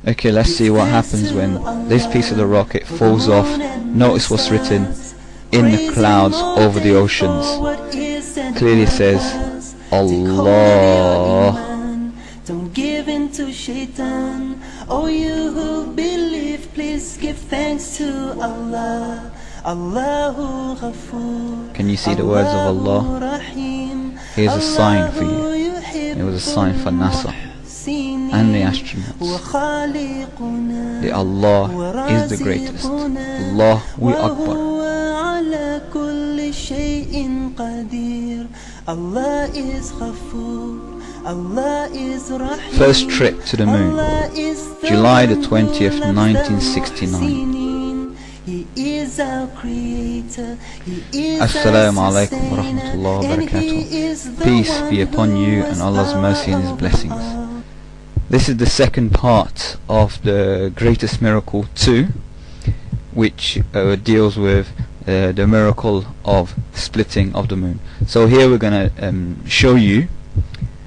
Okay, let's see what happens when this piece of the rocket falls off. Notice what's written in the clouds over the oceans. Clearly says Allah. Don't give in to shaitan. Oh, you who believe, please give thanks to Allah. Allahu Ghafoor. Can you see the words of Allah? Here's a sign for you. It was a sign for NASA and the astronauts. The Allah is the greatest. Allahu Akbar. Allah is Ghafoor. Allah is Rahim. First trip to the moon, July the 20th, 1969. He is our creator. Assalamu alaikum wa rahmatullahi wa barakatuh. Peace be upon you and Allah's mercy and His blessings. This is the second part of the Greatest Miracle 2, which deals with the miracle of splitting of the moon. So here we're going to show you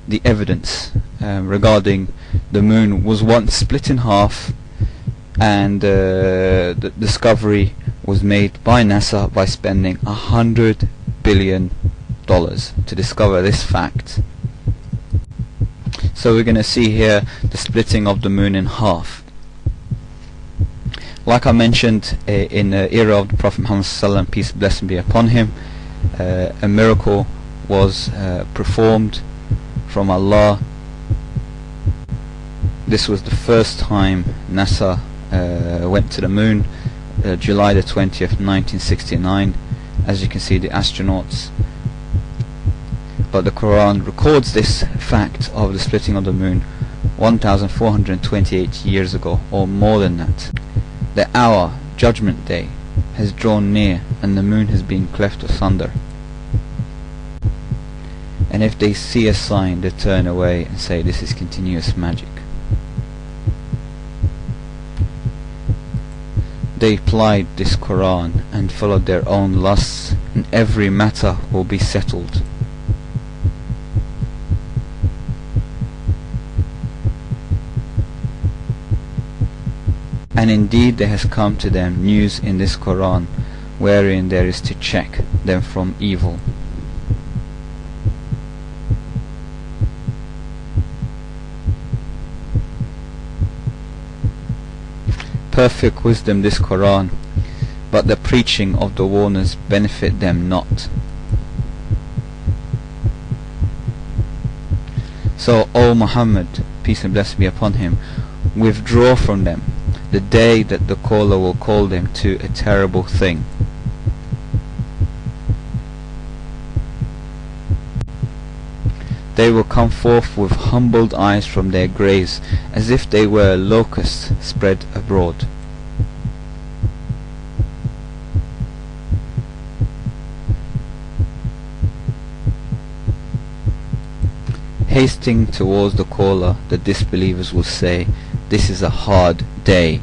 the evidence regarding the moon was once split in half, and the discovery was made by NASA by spending $100 billion to discover this fact. So we're going to see here the splitting of the moon in half. Like I mentioned, in the era of the Prophet Muhammad ﷺ, peace and blessing be upon him, a miracle was performed from Allah. This was the first time NASA went to the moon, July the 20th, 1969. As you can see, the astronauts. But the Quran records this fact of the splitting of the moon 1428 years ago, or more than that. The hour, Judgment Day, has drawn near, and the moon has been cleft asunder. And if they see a sign, they turn away and say, this is continuous magic. They applied this Quran and followed their own lusts, and every matter will be settled. And indeed there has come to them news in this Quran, wherein there is to check them from evil. Perfect wisdom this Quran, but the preaching of the warners benefit them not. So, O Muhammad, peace and blessing be upon him, withdraw from them the day that the caller will call them to a terrible thing. They will come forth with humbled eyes from their graves, as if they were locusts spread abroad. Hasting towards the caller, the disbelievers will say, this is a hard day.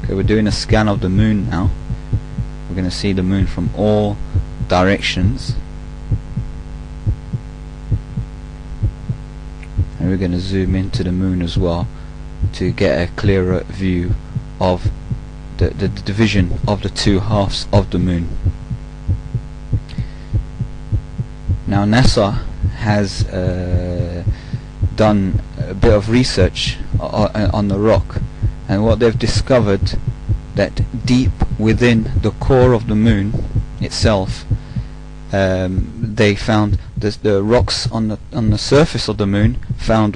Okay, we're doing a scan of the moon now. We're going to see the moon from all directions, and we're going to zoom into the moon as well to get a clearer view of the division of the two halves of the moon. Now NASA has done a bit of research on the rock, and what they've discovered, that deep within the core of the moon itself, they found the rocks on the surface of the moon found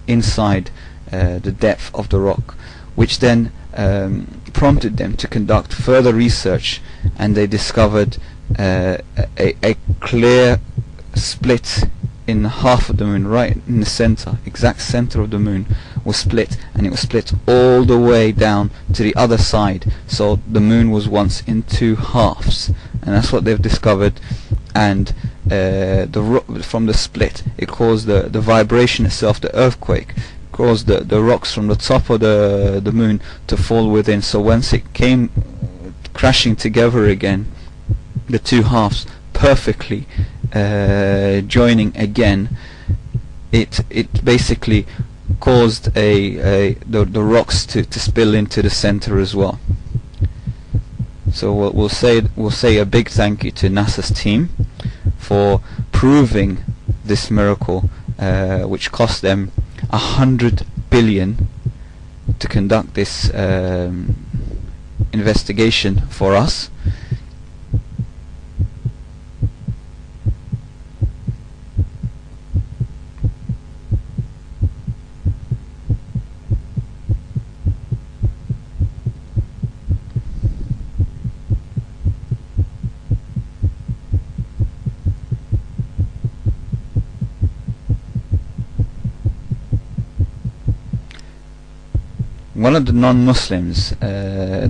inside the depth of the rock, which then prompted them to conduct further research, and they discovered a clear split in half of the moon, right in the center, exact center of the moon was split, and it was split all the way down to the other side. So the moon was once in two halves, and that's what they've discovered. And from the split, it caused the vibration itself, the earthquake, caused the rocks from the top of the moon to fall within. So once it came crashing together again, the two halves perfectly joining again, it basically caused the rocks to spill into the center as well. So we'll say a big thank you to NASA's team for proving this miracle, which cost them 100 billion to conduct this investigation for us. One of the non-Muslims,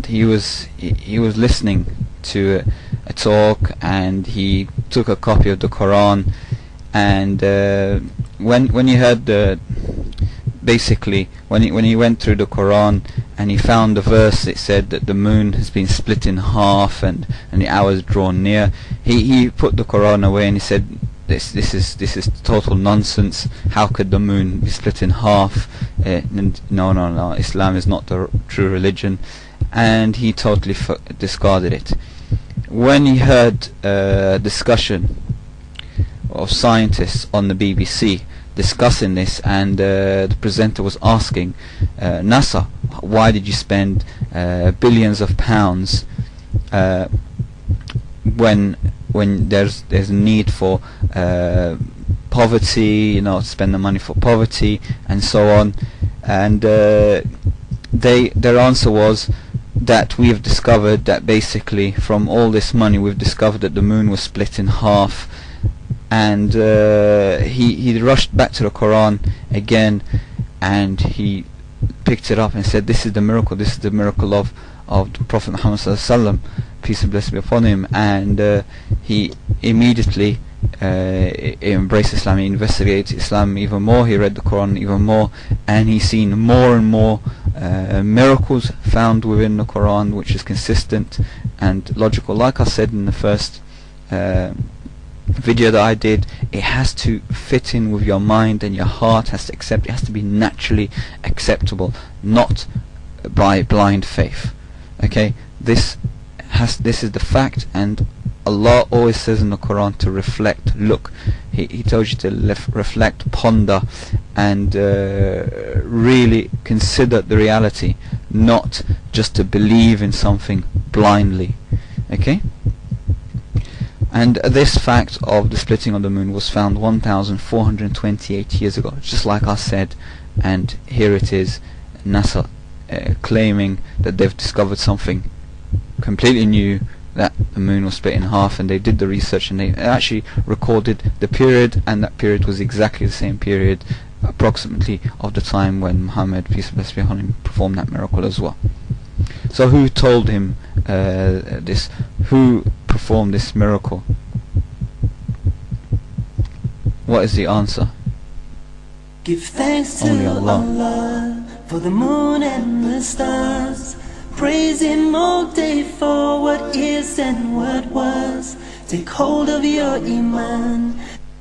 he was listening to a talk, and he took a copy of the Quran, and when he heard when he went through the Quran and he found the verse that said that the moon has been split in half and the hours drawn near, he put the Quran away and he said, This is total nonsense. How could the moon be split in half? No. Islam is not the true religion, and he totally discarded it. When he heard discussion of scientists on the BBC discussing this, and the presenter was asking NASA, why did you spend billions of pounds when there's need for poverty, spend the money for poverty and so on, and their answer was that we have discovered that basically from all this money we've discovered that the moon was split in half, and he rushed back to the Quran again, and he picked it up and said, this is the miracle of the Prophet Muhammad sallallahu alaihi wasallam, peace and blessing be upon him. And he immediately embraced Islam. He investigated Islam even more, he read the Quran even more, and he's seen more and more miracles found within the Quran, which is consistent and logical. Like I said in the first video that I did, it has to fit in with your mind, and your heart has to accept. It has to be naturally acceptable, not by blind faith. Okay, this is the fact, and Allah always says in the Quran to reflect. Look, He tells you to reflect, ponder, and really consider the reality, not just to believe in something blindly. Okay? And this fact of the splitting of the moon was found 1,428 years ago, just like I said, and here it is, NASA claiming that they've discovered something completely new, that the moon was split in half, and they did the research and they actually recorded the period, and that period was exactly the same period approximately of the time when Muhammad, peace and blessing be upon him, performed that miracle as well. So who told him this? Who performed this miracle? What is the answer? Give thanks to Only Allah for the moon and the stars. Praise Him all day for what is and what was. Take hold of your Iman